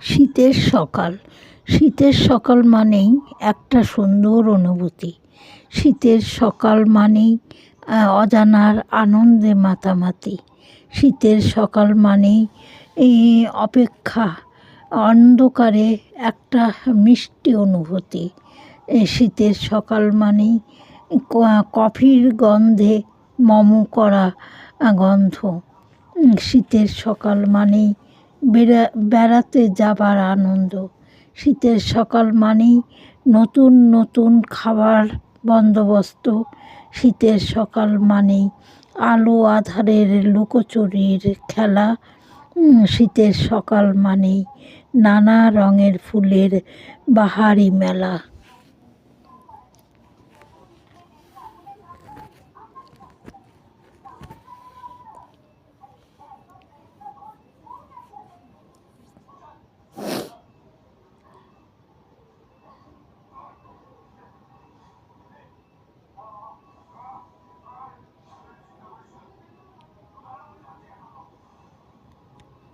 শীতের সকাল। শীতের সকাল মানেই একটা সুন্দর অনুভূতি। শীতের সকাল মানেই অজানার আনন্দে মাতামাতি। শীতের সকাল মানেই অপেক্ষা, অন্ধকারে একটা মিষ্টি অনুভূতি। শীতের সকাল মানেই কফির গন্ধে করা গন্ধ। শীতের সকাল মানেই বেড়াতে যাবার আনন্দ। শীতের সকাল মানেই নতুন নতুন খাবার বন্দোবস্ত। শীতের সকাল মানেই আলো আঁধারের লুকোচুরির খেলা। শীতের সকাল মানেই নানা রঙের ফুলের বাহারি মেলা।